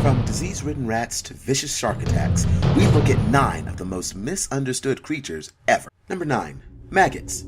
From disease-ridden rats to vicious shark attacks, we look at 9 of the most misunderstood creatures ever. Number 9. Maggots.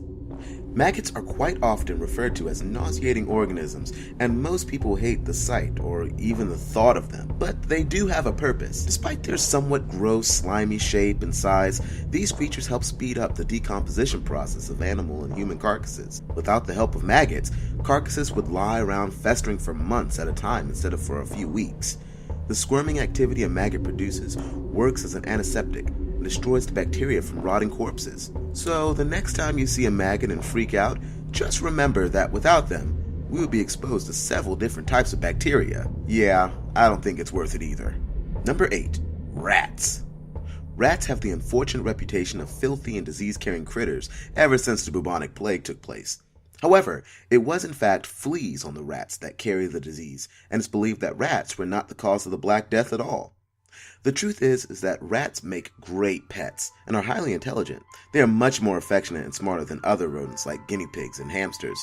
Maggots are quite often referred to as nauseating organisms, and most people hate the sight or even the thought of them, but they do have a purpose. Despite their somewhat gross, slimy shape and size, these creatures help speed up the decomposition process of animal and human carcasses. Without the help of maggots, carcasses would lie around festering for months at a time instead of for a few weeks. The squirming activity a maggot produces works as an antiseptic and destroys the bacteria from rotting corpses. So the next time you see a maggot and freak out, just remember that without them, we would be exposed to several different types of bacteria. Yeah, I don't think it's worth it either. Number 8. Rats. Rats have the unfortunate reputation of filthy and disease-carrying critters ever since the bubonic plague took place. However, it was in fact fleas on the rats that carry the disease, and it's believed that rats were not the cause of the Black Death at all. The truth is that rats make great pets and are highly intelligent. They are much more affectionate and smarter than other rodents like guinea pigs and hamsters.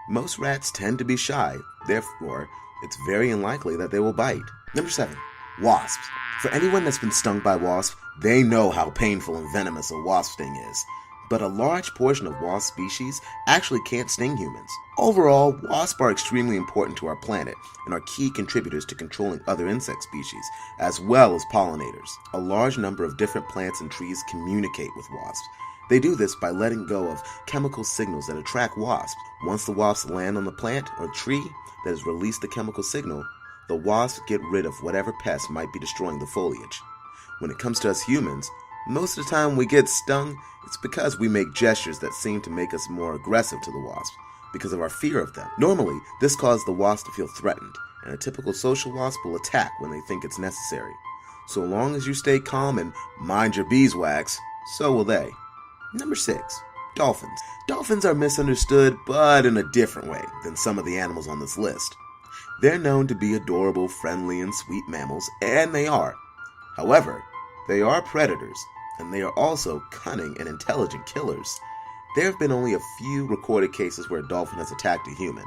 Most rats tend to be shy, therefore, it's very unlikely that they will bite. Number 7. Wasps. For anyone that's been stung by wasps, they know how painful and venomous a wasp sting is. But a large portion of wasp species actually can't sting humans. Overall, wasps are extremely important to our planet and are key contributors to controlling other insect species, as well as pollinators. A large number of different plants and trees communicate with wasps. They do this by letting go of chemical signals that attract wasps. Once the wasps land on the plant or tree that has released the chemical signal, the wasps get rid of whatever pest might be destroying the foliage. When it comes to us humans, most of the time we get stung, it's because we make gestures that seem to make us more aggressive to the wasp because of our fear of them. Normally, this causes the wasp to feel threatened, and a typical social wasp will attack when they think it's necessary. So long as you stay calm and mind your beeswax, so will they. Number 6. Dolphins. Dolphins are misunderstood, but in a different way than some of the animals on this list. They're known to be adorable, friendly, and sweet mammals, and they are. However, they are predators, and they are also cunning and intelligent killers. There have been only a few recorded cases where a dolphin has attacked a human.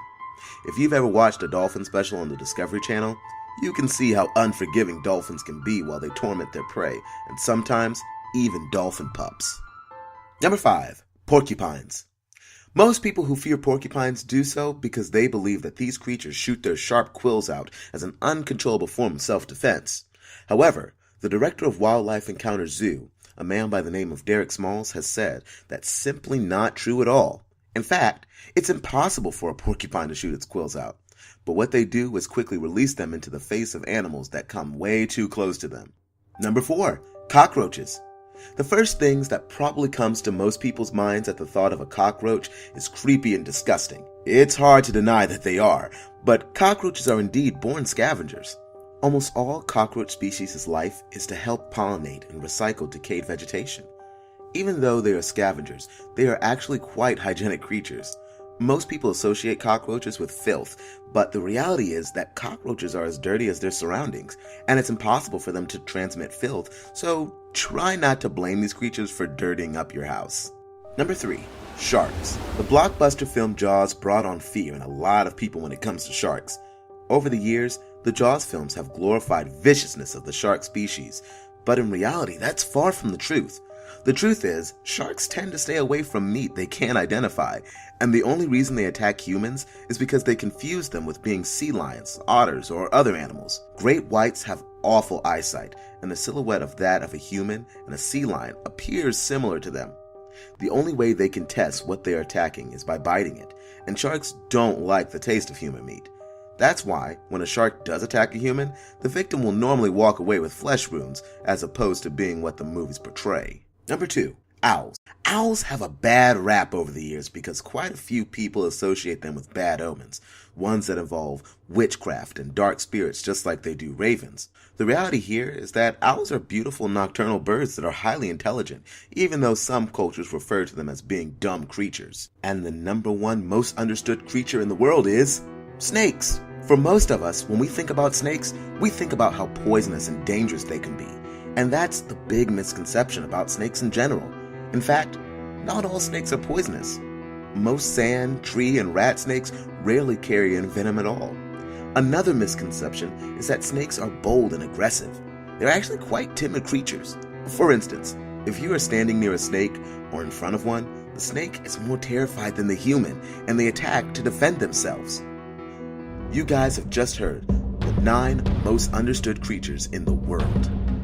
If you've ever watched a dolphin special on the Discovery Channel, you can see how unforgiving dolphins can be while they torment their prey, and sometimes even dolphin pups. Number 5. Porcupines. Most people who fear porcupines do so because they believe that these creatures shoot their sharp quills out as an uncontrollable form of self-defense. However, the director of Wildlife Encounters Zoo, a man by the name of Derek Smalls, has said that's simply not true at all. In fact, it's impossible for a porcupine to shoot its quills out. But what they do is quickly release them into the face of animals that come way too close to them. Number 4. Cockroaches. The first things that probably comes to most people's minds at the thought of a cockroach is creepy and disgusting. It's hard to deny that they are, but cockroaches are indeed born scavengers. Almost all cockroach species' life is to help pollinate and recycle decayed vegetation. Even though they are scavengers, they are actually quite hygienic creatures. Most people associate cockroaches with filth, but the reality is that cockroaches are as dirty as their surroundings, and it's impossible for them to transmit filth, so try not to blame these creatures for dirtying up your house. Number 3. Sharks. The blockbuster film Jaws brought on fear in a lot of people when it comes to sharks. Over the years, the Jaws films have glorified viciousness of the shark species, but in reality, that's far from the truth. The truth is, sharks tend to stay away from meat they can't identify, and the only reason they attack humans is because they confuse them with being sea lions, otters, or other animals. Great whites have awful eyesight, and the silhouette of that of a human and a sea lion appears similar to them. The only way they can test what they are attacking is by biting it, and sharks don't like the taste of human meat. That's why, when a shark does attack a human, the victim will normally walk away with flesh wounds, as opposed to being what the movies portray. Number 2. Owls. Owls have a bad rap over the years because quite a few people associate them with bad omens, ones that involve witchcraft and dark spirits just like they do ravens. The reality here is that owls are beautiful nocturnal birds that are highly intelligent, even though some cultures refer to them as being dumb creatures. And the number 1 most understood creature in the world is snakes. For most of us, when we think about snakes, we think about how poisonous and dangerous they can be. And that's the big misconception about snakes in general. In fact, not all snakes are poisonous. Most sand, tree, and rat snakes rarely carry any venom at all. Another misconception is that snakes are bold and aggressive. They're actually quite timid creatures. For instance, if you are standing near a snake or in front of one, the snake is more terrified than the human, and they attack to defend themselves. You guys have just heard the 9 most understood creatures in the world.